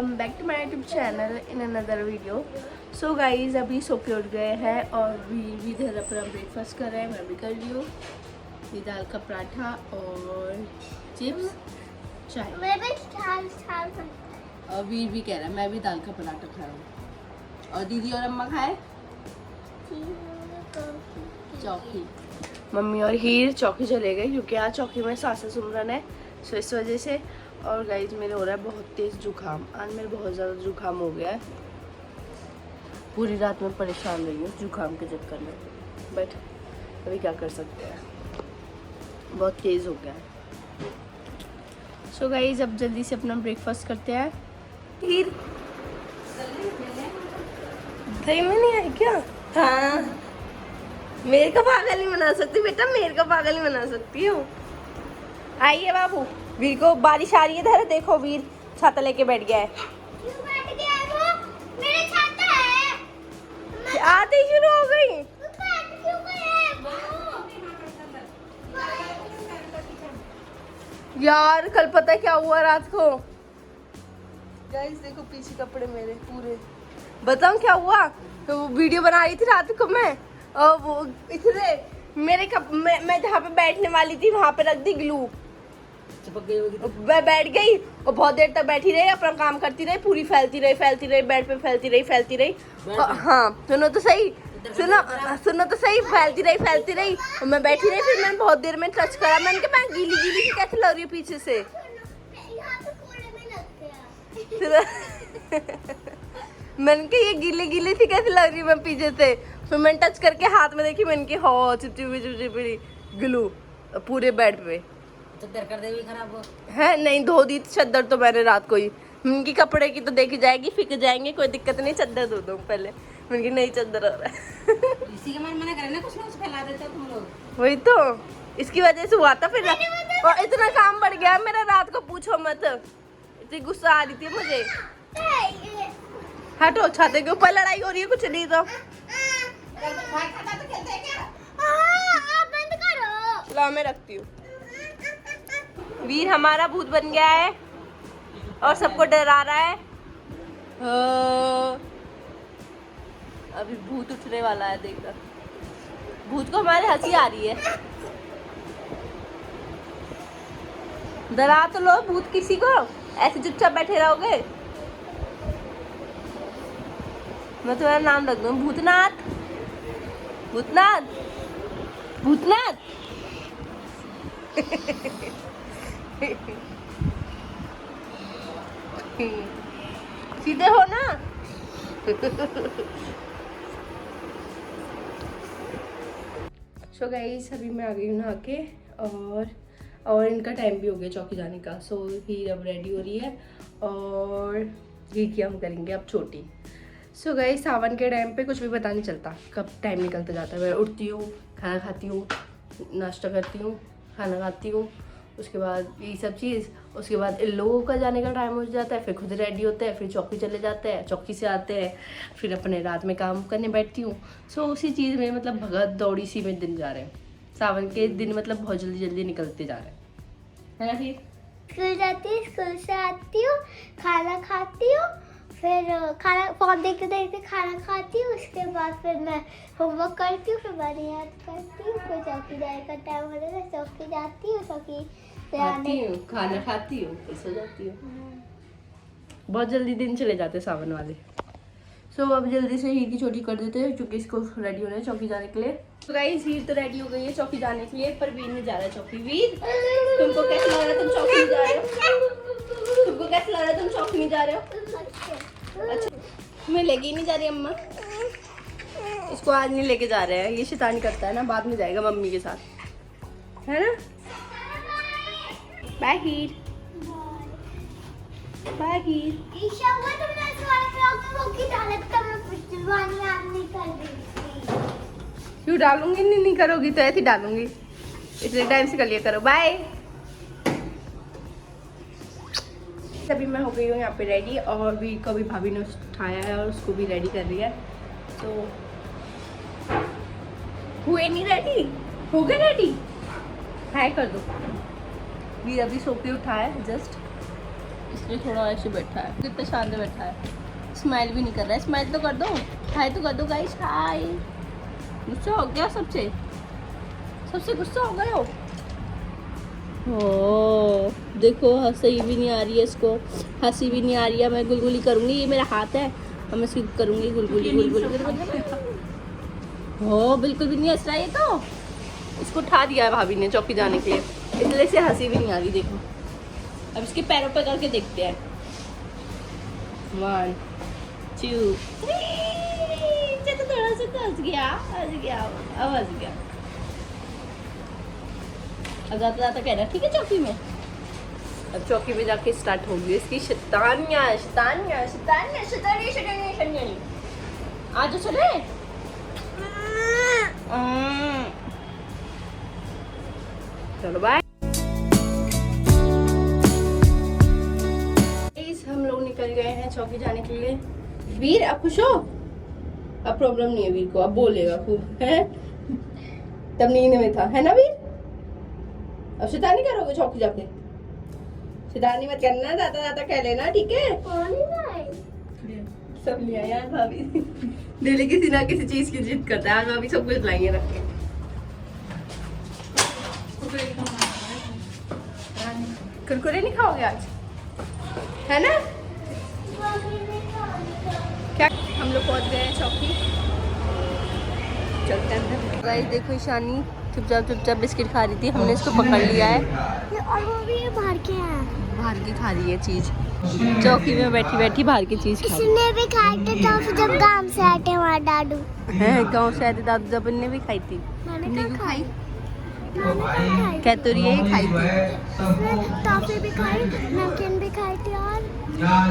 Welcome back to my YouTube channel in another video. So guys अभी सो के उठ गए हैं और भी इधर अपना ब्रेकफास्ट कर रहे हैं। मैं भी कर रही हूँ ये दाल का पराठा और चिप्स चाय। और वीर भी कह रहा है मैं भी दाल का पराठा खा रहा हूँ। और दीदी और अम्मा खाए चौकी। मम्मी और हीर चौकी चले गए क्योंकि आज चौकी में सासा सुमरन है, सो इस वजह से। और गाइज मेरे हो रहा है बहुत तेज़ जुकाम। आज मेरे बहुत ज़्यादा जुकाम हो गया है। पूरी रात में परेशान रही हूँ जुकाम के चक्कर में, बट अभी क्या कर सकते हैं, बहुत तेज़ हो गया है। सो गाइज अब जल्दी से अपना ब्रेकफास्ट करते हैं। हीर दही में नहीं है क्या? हाँ, मेरे का पागल नहीं बना सकती बेटा, मेरे का पागल नहीं बना सकती हूँ। आइए बाबू, वीर को बारिश आ रही है इधर देखो, वीर छाता लेके बैठ गया है। क्यों बैठ गया है वो? मेरा छाता है। आते ही शुरू हो गई। वो बैठ क्यों गया है? यार कल पता है क्या हुआ रात को? गाइस देखो पीछे कपड़े मेरे पूरे, बताऊं क्या हुआ? तो वो वीडियो बना रही थी रात को मैं, और वो इतने मेरे मैं जहाँ पे बैठने वाली थी वहाँ पे रख दी ग्लू। मैं बैठ गई और बहुत देर तक बैठी रही, अपना काम करती रही, पूरी फैलती रही बेड पे, फैलती रही। हाँ सुनो तो सही, सुनो तो सही, फैलती रही और मैं बैठी रही। फिर मैंने बहुत देर में टच करा, मैंने कहा मैं गीली सी कैसे लग रही हूँ पीछे से। यहाँ पे कूड़े में लग गया। मैंने कहा ये गीली सी कैसे लग रही है मैं पीछे से। फिर मैंने टच करके हाथ में देखी, मैंने की हो चिपचिपी ग्लू पूरे बेड पे। चद्दर कर दे भी खराब हो है नहीं, धो दी चद्दर तो मैंने रात को ही। उनकी कपड़े की तो देखी जाएगी, फिक जाएंगे, कोई दिक्कत नहीं, चद्दर धो दो पहले। उनकी नई चद्दर हो रहा है। इसी के मन मना करे ना, कुछ ना कुछ फैला देते हो तुम लोग। वही तो, इसकी वजह से हुआ था फिर। और इतना काम बढ़ गया मेरा रात को, पूछो मत, इतनी गुस्सा आ रही थी मुझे। हटो, छाते के ऊपर लड़ाई हो रही है, कुछ नहीं तो बंद करो। ला मैं रखती हूँ। वीर हमारा भूत बन गया है और सबको डरा रहा है। अभी भूत उठने वाला है, देखकर भूत को हमारे हंसी आ रही है। डरा तो लो भूत किसी को, ऐसे चुपचाप बैठे रहोगे। मैं तुम्हारा नाम रख दूँ भूतनाथ, भूतनाथ, भूतनाथ। सीधे हो ना। सो गाइस अभी मैं आ गई हूँ नहा के, और इनका टाइम भी हो गया चौकी जाने का। सो ही अब रेडी हो रही है और ये कि हम करेंगे अब छोटी। सो गाइस सावन के टाइम पे कुछ भी पता नहीं चलता कब टाइम निकलता जाता है। मैं उठती हूँ, खाना खाती हूँ, नाश्ता करती हूँ, खाना खाती हूँ, उसके बाद यही सब चीज़, उसके बाद इन लोगों का जाने का टाइम हो जाता है, फिर खुद रेडी होते हैं, फिर चौकी चले जाते हैं, चौकी से आते हैं, फिर अपने रात में काम करने बैठती हूँ। सो उसी चीज़ में मतलब भगत दौड़ी सी में दिन जा रहे हैं। सावन के दिन मतलब बहुत जल्दी निकलते जा रहे हैं, है ना। स्कूल जाती हूँ, स्कूल से आती हूँ, खाना खाती हूँ, फिर खाना फोन देखते देखते खाना खाती हूँ, उसके बाद फिर मैं होमवर्क करती हूँ, फिर मैं याद करती हूँ, फिर चौकी जाने का टाइम हो जाता है, चौकी जाती हूँ, चौकी से आती हूँ, खाना खाती हूँ, फिर सो जाती हूँ। बहुत जल्दी दिन चले जाते सावन वाले। सो अब जल्दी से हीर की छोटी कर देते हैं क्योंकि इसको रेडी होना है चौकी जाने के लिए। तो गाइस हीर तो रेडी हो गई है चौकी जाने के लिए, पर वीर नहीं जा रहा है चौकी। वीर तुमको कैसा लग रहा है, तुम चौकी नहीं जा रहे हो? तुमको कैसा लग रहा है, तुम चौकी नहीं जा रहे हो? अच्छा तुम्हें लेके ही नहीं जा रही अम्मा? इसको आज नहीं लेके जा रहे हैं, ये शैतानी करता है ना, बाद में जाएगा मम्मी के साथ, है ना। बाय हीर, बाय हीर। ईशा वो तुमने इस वाले फ्रॉक में वो की डालत का मैं पिछवानी याद नहीं कर रही थी। क्यों डालूंगी? नहीं करोगी तो ऐसे डालूंगी, इतने टाइम से कर लिया करो। बाय। अभी मैं हो गई हूँ यहाँ पे रेडी, और वीर को भी भाभी ने उठाया है और उसको भी रेडी कर रही है। तो हुए नहीं रेडी, हो गए रेडी, हाय कर दो। वीर अभी सो के उठा है जस्ट, इसलिए थोड़ा ऐसे बैठा है, कितना शांत बैठा है, स्माइल भी नहीं कर रहा है। स्माइल तो कर दो, हाय तो कर दो गाइस, हाय। गुस्सा हो गया सबसे गुस्सा हो गए हो। ओ देखो हंसी भी नहीं आ रही है इसको, हंसी भी नहीं आ रही है। मैं गुलगुली करूँगी, ये मेरा हाथ है और मैं इसकी करूँगी गुलगुली हो, बिल्कुल भी नहीं हंस रहा है ये तो। इसको उठा दिया है भाभी ने चौकी जाने के लिए, इसलिए से हंसी भी नहीं आ रही। देखो अब इसके पैरों पे करके देखते हैं। 1 2 3 तो थोड़ा सा तो हंस गया अब हंस गया। अब जाता कह रहा ठीक है चौकी में। अब चौकी में जाके स्टार्ट होगी इसकी शैतानियाँ। आज चले चलो बाय। हम लोग निकल गए हैं चौकी जाने के लिए। वीर अब खुश हो? अब प्रॉब्लम नहीं है वीर को, अब बोलेगा खूब है। तब नींद में था, है ना वीर? अब शैतानी करोगे चौकी जाके? शैतानी मत करना, दादा कह लेना, ठीक है? सब लिया यार भाभी। डेली किसी ना किसी चीज की जिद करता है, आज भाभी सब कुछ लाएंगे रख के। कुरकुरे नहीं खाओगे आज, है ना? क्या हम लोग पहुंच गए हैं चौकी, चलते हैं। गाइस देखो ईशानी चुपचाप बिस्किट खा रही थी, हमने इसको पकड़ लिया है और वो भी बाहर के हैं, बाहर की खा रही है चीज। चौकी में बैठी बाहर की चीज खा रही इसने भी खाई थी तो जब गांव से आए थे हमारे दादू है। गाँव से आए थे दादू, जब ने भी खाई थी। मैंने क्यों खाई? खाई कह तो रही है खाई थी। टॉफी भी खाई, नमकीन भी खाई थी और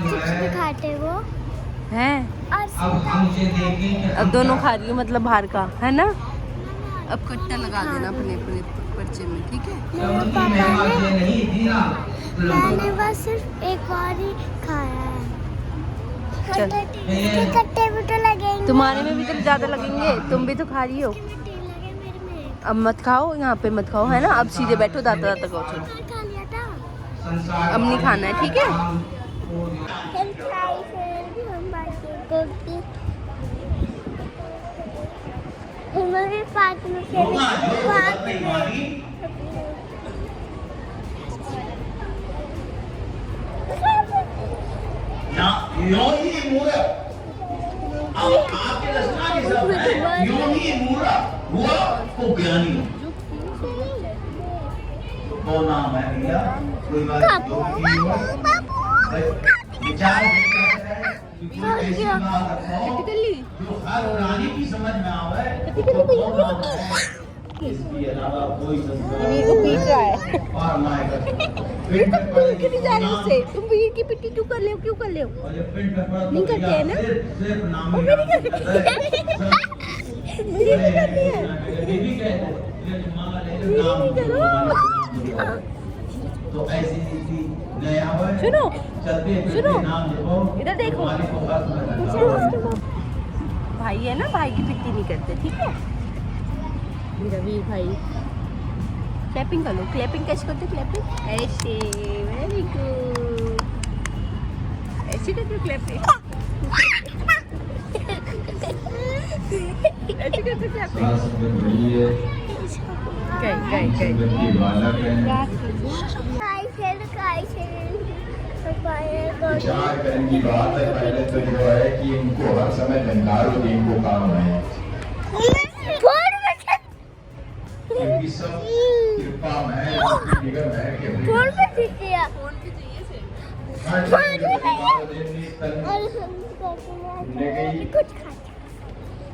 चिप्स भी खाए थे वो हैं। और अब दोनों खा रही है, मतलब बाहर का, है ना? अब कट्टा लगा देना अपने पर्चे में, ठीक है? मेरे पापा ने, मैंने बस सिर्फ एक बार ही खाया है। चल। कट्टे भी तो लगेंगे, तुम्हारे में भी तो ज्यादा लगेंगे, तुम भी तो खा रही हो। लगे मेरे में। अब मत खाओ, यहाँ पे मत खाओ, है ना? अब सीधे बैठो, दादा कहो। चलो खा लिया था, अब नहीं खाना है, ठीक है? हम खाई फिर हम बाकी हमारे पार्क में वो नाम है भैया, कोई बात विचार जो हर प्राणी की समझ में आवे, इसके अलावा कोई वीर को पीट रहा है। और मायका वीर को पीट नहीं जा रही उससे, तुम वीर की पिट्टी क्यों कर ले हो? नहीं करते है ना? सिर्फ नाम वो भी नहीं करती है। तो ऐसी नीति नया है। सुनो चलते नाम लिखो, इधर देखो, भाई है ना, भाई की पिट्टी नहीं करते, ठीक है? मेरा वीर भाई। क्लैपिंग कर लो, क्लैपिंग कैसे करते? क्लैपिंग ऐसे, वेरी गुड, ऐसे करते क्लैपिंग, ऐसे करते क्लैपिंग। गई विचार करने की बात है। पहले तो जो है कि उनको हर समय झंडारों की इनको काम है, उनकी सब कृपा है, निगम है कि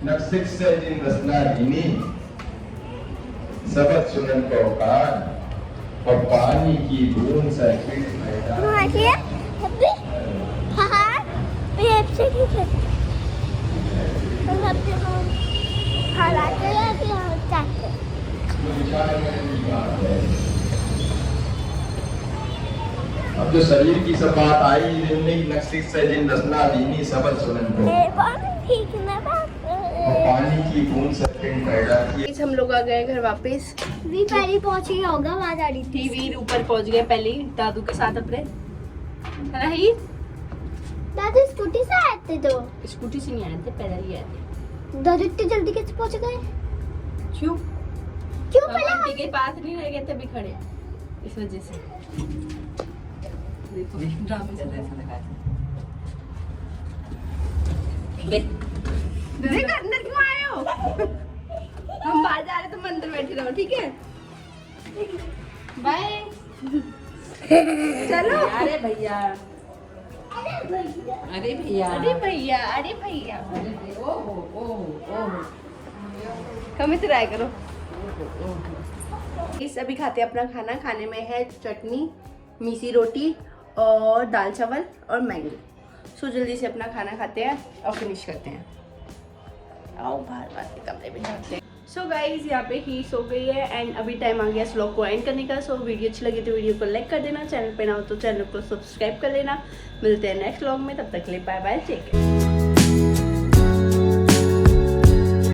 नक्सिक से जिन रसना दीनी सबक सुनन को औकात और पानी की बूंद से अब जो शरीर की सब बात आई, नक्सिक से जिन रसना दीनी सबक सुनन को और पानी की बूंद से पैदा की। हम लोग आ गए घर वापस। वी पहले पहुंच गया होगा, आवाज आ रही थी। वीर ऊपर पहुंच गए पहले ही दादू के साथ अपने। है ना ही? दादी स्कूटी से आए थे तो स्कूटी से नहीं आए थे, पैदल ही आए थे। दादी इतनी जल्दी कैसे पहुंच गए? क्यों? क्यों हम पहले आंटी के पास नहीं रह गए थे अभी खड़े, इस वजह से। देखो ड्रामे चल रहे हैं। देख अंदर क्यों आए हो? हम बाहर जा रहे, तुम अंदर बैठे रहो, ठीक है? बाय। चलो। अरे भैया, अरे भैया, अरे भैया, अरे भैया, कम ही ट्राई करो। इस अभी खाते हैं अपना खाना। खाने में है चटनी, मीसी रोटी और दाल चावल और मैंगो। सो जल्दी से अपना खाना खाते हैं और फिनिश करते हैं। आओ बाहर बाहर के कमरे में जाते हैं। सो गाइज यहाँ पे ही सो गई है एंड अभी टाइम आ गया इस व्लॉग को एंड करने का। सो वीडियो अच्छी लगी तो वीडियो को लाइक कर देना, चैनल पे ना हो तो चैनल को सब्सक्राइब कर लेना। मिलते हैं नेक्स्ट व्लॉग में, तब तक के लिए बाय बाय, टेक केयर।